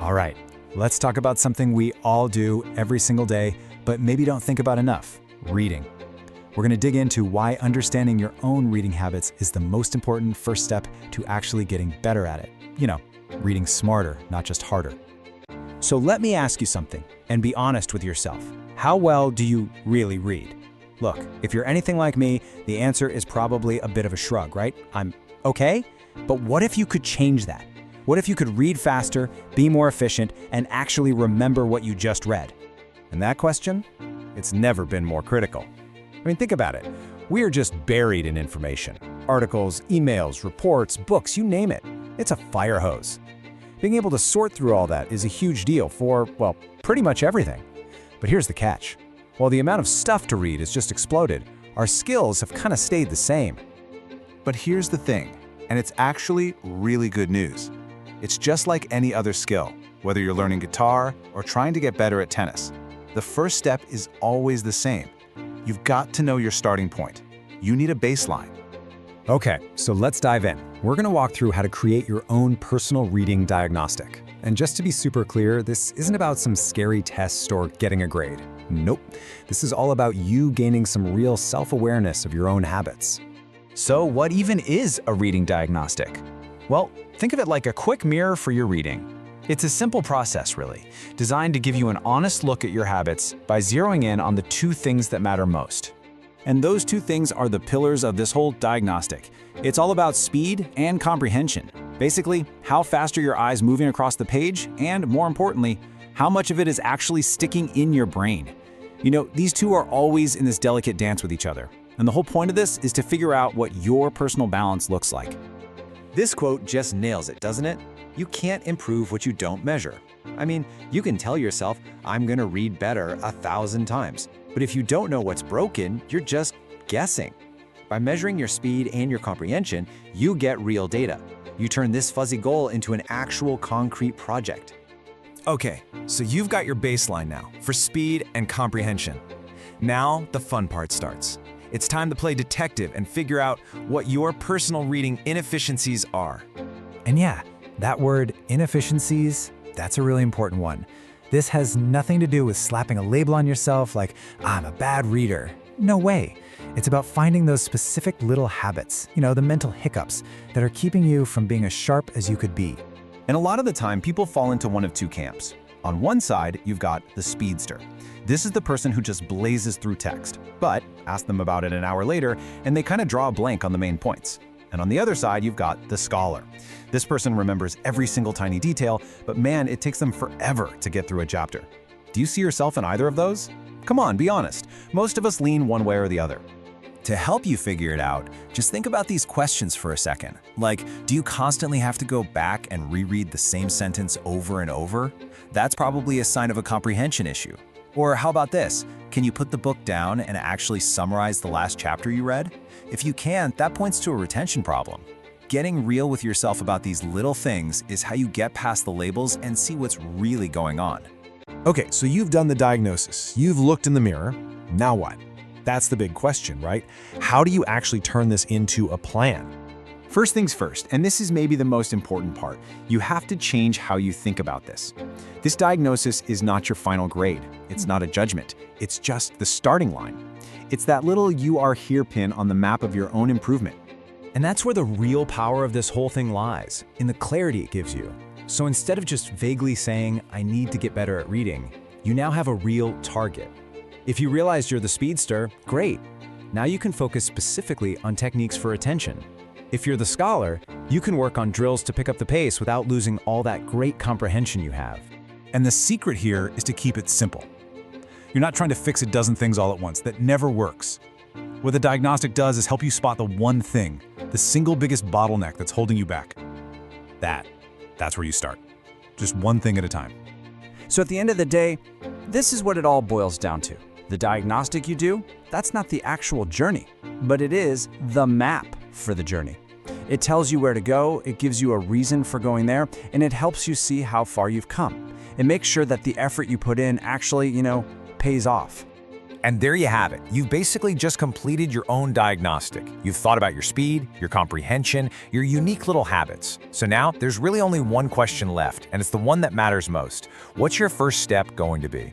All right, let's talk about something we all do every single day, but maybe don't think about enough: reading. We're going to dig into why understanding your own reading habits is the most important first step to actually getting better at it. Reading smarter, not just harder. So let me ask you something, and be honest with yourself. How well do you really read? Look, if you're anything like me, the answer is probably a bit of a shrug, right? I'm okay, but what if you could change that? What if you could read faster, be more efficient, and actually remember what you just read? And that question? It's never been more critical. I mean, think about it. We are just buried in information. Articles, emails, reports, books, you name it. It's a fire hose. Being able to sort through all that is a huge deal for, well, pretty much everything. But here's the catch. While the amount of stuff to read has just exploded, our skills have kind of stayed the same. But here's the thing, and it's actually really good news. It's just like any other skill, whether you're learning guitar or trying to get better at tennis. The first step is always the same. You've got to know your starting point. You need a baseline. Okay, so let's dive in. We're going to walk through how to create your own personal reading diagnostic. And just to be super clear, this isn't about some scary test or getting a grade. Nope. This is all about you gaining some real self-awareness of your own habits. So what even is a reading diagnostic? Well, think of it like a quick mirror for your reading. It's a simple process, really, designed to give you an honest look at your habits by zeroing in on the two things that matter most. And those two things are the pillars of this whole diagnostic. It's all about speed and comprehension. Basically, how fast are your eyes moving across the page, and more importantly, how much of it is actually sticking in your brain. These two are always in this delicate dance with each other. And the whole point of this is to figure out what your personal balance looks like. This quote just nails it, doesn't it? You can't improve what you don't measure. I mean, you can tell yourself, I'm gonna read better 1,000 times. But if you don't know what's broken, you're just guessing. By measuring your speed and your comprehension, you get real data. You turn this fuzzy goal into an actual concrete project. Okay, so you've got your baseline now for speed and comprehension. Now the fun part starts. It's time to play detective and figure out what your personal reading inefficiencies are. And yeah, that word inefficiencies, that's a really important one. This has nothing to do with slapping a label on yourself like, I'm a bad reader. No way. It's about finding those specific little habits, the mental hiccups that are keeping you from being as sharp as you could be. And a lot of the time, people fall into one of two camps. On one side, you've got the speedster. This is the person who just blazes through text, but ask them about it an hour later, and they kind of draw a blank on the main points. And on the other side, you've got the scholar. This person remembers every single tiny detail, but man, it takes them forever to get through a chapter. Do you see yourself in either of those? Come on, be honest. Most of us lean one way or the other. To help you figure it out, just think about these questions for a second. Like, do you constantly have to go back and reread the same sentence over and over? That's probably a sign of a comprehension issue. Or how about this? Can you put the book down and actually summarize the last chapter you read? If you can't, that points to a retention problem. Getting real with yourself about these little things is how you get past the labels and see what's really going on. Okay, so you've done the diagnosis, you've looked in the mirror, now what? That's the big question, right? How do you actually turn this into a plan? First things first, and this is maybe the most important part, you have to change how you think about this. This diagnosis is not your final grade. It's not a judgment. It's just the starting line. It's that little "you are here" pin on the map of your own improvement. And that's where the real power of this whole thing lies, in the clarity it gives you. So instead of just vaguely saying, I need to get better at reading, you now have a real target. If you realize you're the speedster, great. Now you can focus specifically on techniques for attention. If you're the scholar, you can work on drills to pick up the pace without losing all that great comprehension you have. And the secret here is to keep it simple. You're not trying to fix a dozen things all at once. That never works. What the diagnostic does is help you spot the one thing, the single biggest bottleneck that's holding you back. That's where you start. Just one thing at a time. So at the end of the day, this is what it all boils down to. The diagnostic you do, that's not the actual journey, but it is the map for the journey. It tells you where to go, it gives you a reason for going there, and it helps you see how far you've come. It makes sure that the effort you put in actually, pays off. And there you have it. You've basically just completed your own diagnostic. You've thought about your speed, your comprehension, your unique little habits. So now there's really only one question left, and it's the one that matters most. What's your first step going to be?